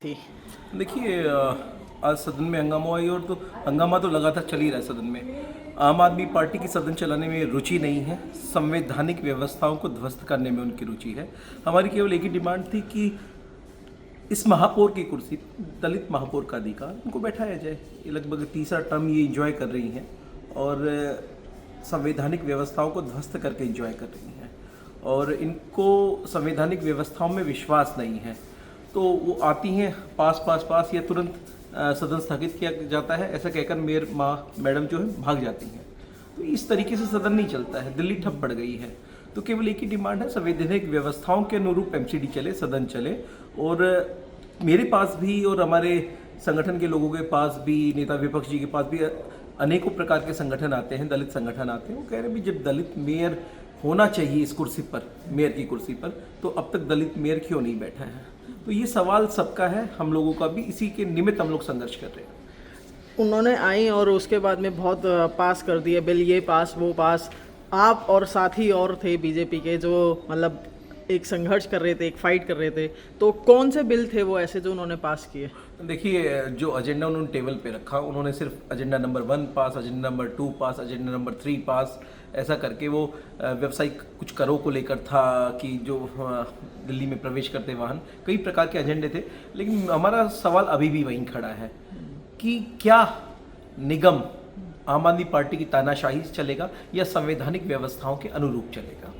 थी? देखिए, आज सदन में हंगामा हुआ है और तो हंगामा तो लगातार चल ही रहा है सदन में। आम आदमी पार्टी की सदन चलाने में रुचि नहीं है, संवैधानिक व्यवस्थाओं को ध्वस्त करने में उनकी रुचि है। हमारी केवल एक ही डिमांड थी कि इस महापौर की कुर्सी, दलित महापौर का अधिकार, उनको बैठाया जाए। ये लगभग तीसरा टर्म ये इंजॉय कर रही हैं और संवैधानिक व्यवस्थाओं को ध्वस्त करके इंजॉय कर रही हैं और इनको संवैधानिक व्यवस्थाओं में विश्वास नहीं है। तो वो आती हैं, पास पास पास या तुरंत सदन स्थगित किया जाता है, ऐसा कहकर मेयर मैडम जो है भाग जाती हैं। तो इस तरीके से सदन नहीं चलता है, दिल्ली ठप पड़ गई है। तो केवल एक ही डिमांड है, संवैधानिक व्यवस्थाओं के अनुरूप एमसीडी चले, सदन चले। और मेरे पास भी और हमारे संगठन के लोगों के पास भी, नेता विपक्ष जी के पास भी अनेकों प्रकार के संगठन आते हैं, दलित संगठन आते हैं। वो कह रहे हैं भी जब दलित मेयर होना चाहिए इस कुर्सी पर, मेयर की कुर्सी पर, तो अब तक दलित मेयर क्यों नहीं बैठा है। तो ये सवाल सबका है, हम लोगों का भी, इसी के निमित्त हम लोग संघर्ष कर रहे हैं। उन्होंने आई और उसके बाद में बहुत पास कर दिए बिल, ये पास वो पास। आप और साथी और थे बीजेपी के जो मतलब एक संघर्ष कर रहे थे, एक फाइट कर रहे थे, तो कौन से बिल थे वो ऐसे जो उन्होंने पास किए? देखिए, जो एजेंडा उन्होंने टेबल पे रखा, उन्होंने सिर्फ एजेंडा नंबर 1 पास, एजेंडा नंबर 2 पास, एजेंडा नंबर 3 पास, ऐसा करके वो व्यवसायिक कुछ करों को लेकर था कि जो दिल्ली में प्रवेश करते वाहन, कई प्रकार के एजेंडे थे। लेकिन हमारा सवाल अभी भी वहीं खड़ा है कि क्या निगम आम आदमी पार्टी की तानाशाही से चलेगा या संवैधानिक व्यवस्थाओं के अनुरूप चलेगा।